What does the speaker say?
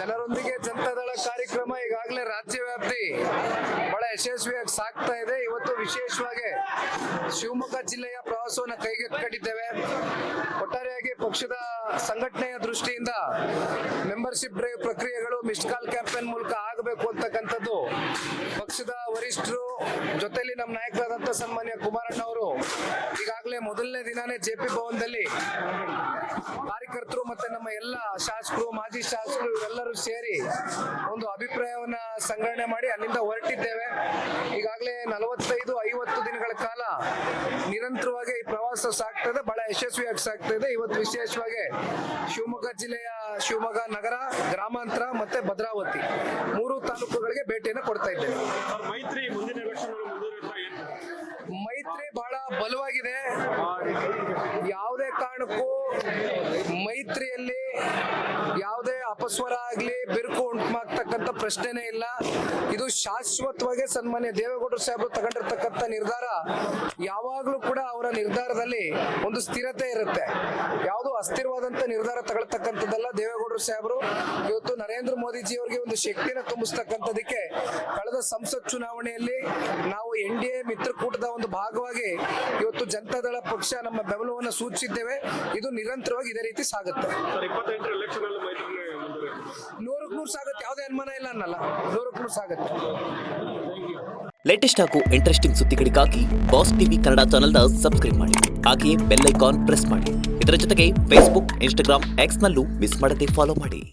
ಜನರೊಂದಿಗೆ ಜನತಾದಳ ಕಾರ್ಯಕ್ರಮ ಈಗಾಗಲೇ ರಾಜ್ಯವ್ಯಾಪಿ ಬಹಳ ಯಶಸ್ವಿಯಾಗಿ ಸಾಗ್ತಾ ಇದೆ. ಇವತ್ತು ವಿಶೇಷವಾಗಿ ಶಿವಮೊಗ್ಗ ಜಿಲ್ಲೆಯ ಪ್ರವಾಸವನ್ನು ಕೈಗೆತ್ತಿಕೊಂಡಿದ್ದೇವೆ. ಒಟ್ಟಾರೆಯಾಗಿ ಪಕ್ಷದ ಸಂಘಟನೆಯ ದೃಷ್ಟಿಯಿಂದ ಮೆಂಬರ್ಶಿಪ್ ಡ್ರೈವ್ ಪ್ರಕ್ರಿಯೆಗಳು ಮಿಸ್ಡ್ ಕಾಲ್ ಕ್ಯಾಂಪೇನ್ ಮೂಲಕ ಆಗಬೇಕು ಅಂತಕ್ಕಂಥದ್ದು ಪಕ್ಷದ ವರಿಷ್ಠರು ಜೊತೆಲಿ ನಮ್ಮ ನಾಯಕರಾದಂಥ ಸನ್ಮಾನ್ಯ ಕುಮಾರಣ್ಣ ಅವರು ಈಗಾಗಲೇ ಮೊದಲನೇ ದಿನಾನೇ ಜೆಪಿ ಭವನದಲ್ಲಿ ಕಾರ್ಯಕರ್ತರು ಮತ್ತೆ ನಮ್ಮ ಎಲ್ಲ ಶಾಸಕರು, ಮಾಜಿ ಶಾಸಕರು ಇವರೆಲ್ಲರೂ ಸೇರಿ ಒಂದು ಅಭಿಪ್ರಾಯವನ್ನ ಸಂಗ್ರಹಣೆ ಮಾಡಿ ಅಲ್ಲಿಂದ ಹೊರಟಿದ್ದೇವೆ. ಈಗಾಗಲೇ 45-50 ದಿನಗಳ ಕಾಲ ನಿರಂತರವಾಗಿ ಈ ಪ್ರವಾಸ ಸಾಗ್ತದೆ, ಬಹಳ ಯಶಸ್ವಿಯಾಗಿ ಸಾಗ್ತಾ ಇದೆ. ಇವತ್ತು ವಿಶೇಷವಾಗಿ ಶಿವಮೊಗ್ಗ ಜಿಲ್ಲೆಯ ಶಿವಮೊಗ್ಗ ನಗರ, ಗ್ರಾಮಾಂತರ ಮತ್ತೆ ಭದ್ರಾವತಿ 3 ತಾಲೂಕುಗಳಿಗೆ ಭೇಟಿಯನ್ನು ಕೊಡ್ತಾ ಇದ್ದೇವೆ. ಮೈತ್ರಿ ಬಹಳ ಬಲವಾಗಿದೆ. ಯಾವುದೇ ಕಾರಣಕ್ಕೂ ಮೈತ್ರಿಯಲ್ಲಿ ಯಾವುದೇ ಅಪಸ್ವರ ಆಗ್ಲಿ ಬಿರುಕು ಉಂಟುಮಾಗ್ತಕ್ಕಂಥ ಪ್ರಶ್ನೆನೇ ಇಲ್ಲ. ಇದು ಶಾಶ್ವತವಾಗಿ ಸನ್ಮಾನ್ಯ ದೇವೇಗೌಡರು ಸಾಹೇಬರು ತಗೊಂಡಿರ್ತಕ್ಕಂಥ ನಿರ್ಧಾರ. ಯಾವಾಗ್ಲೂ ಕೂಡ ಅವರ ನಿರ್ಧಾರದಲ್ಲಿ ಒಂದು ಸ್ಥಿರತೆ ಇರುತ್ತೆ. ಯಾವುದು ಅಸ್ಥಿರವಾದಂತ ನಿರ್ಧಾರ ತಗೊಳ್ತಕ್ಕಂಥದ್ದಲ್ಲ. ದೇವೇಗೌಡರು ಸಾಹೇಬರು ಇವತ್ತು ನರೇಂದ್ರ ಮೋದಿಜಿ ಅವರಿಗೆ ಒಂದು ಶಕ್ತಿಯನ್ನು ತುಂಬಿಸ್ತಕ್ಕಂಥದಕ್ಕೆ ಕಳೆದ ಸಂಸತ್ ಚುನಾವಣೆಯಲ್ಲಿ ನಾವು NDA ಮಿತ್ರಕೂಟದ ಒಂದು ಭಾಗವಾಗಿ ಇವತ್ತು ಜನತಾದಳ ಪಕ್ಷ ನಮ್ಮ ಬೆಂಬಲವನ್ನು ಸೂಚಿಸಿದ್ದೇವೆ. ಇದು ನಿರಂತರವಾಗಿ ಇದೇ ರೀತಿ ಸಾಗುತ್ತೆ. 100% ಸಾಗುತ್ತೆ, ಯಾವುದೇ ಅನುಮಾನ ಇಲ್ಲ ಅನ್ನಲ್ಲ. 100% ಸಾಗುತ್ತೆ. ಲೇಟೆಸ್ಟ್ ಹಾಗೂ ಇಂಟ್ರೆಸ್ಟಿಂಗ್ ಸುದ್ದಿಗಳಿಗಾಗಿ ಬಾಸ್ ಟಿವಿ ಕನ್ನಡ ಚಾನೆಲ್ನ ಸಬ್ಸ್ಕ್ರೈಬ್ ಮಾಡಿ. ಹಾಗೆಯೇ ಬೆಲ್ ಐಕಾನ್ ಪ್ರೆಸ್ ಮಾಡಿ. ಇದರ ಜೊತೆಗೆ ಫೇಸ್ಬುಕ್, ಇನ್ಸ್ಟಾಗ್ರಾಮ್, ಎಕ್ಸ್ನಲ್ಲೂ ಮಿಸ್ ಮಾಡದೆ ಫಾಲೋ ಮಾಡಿ.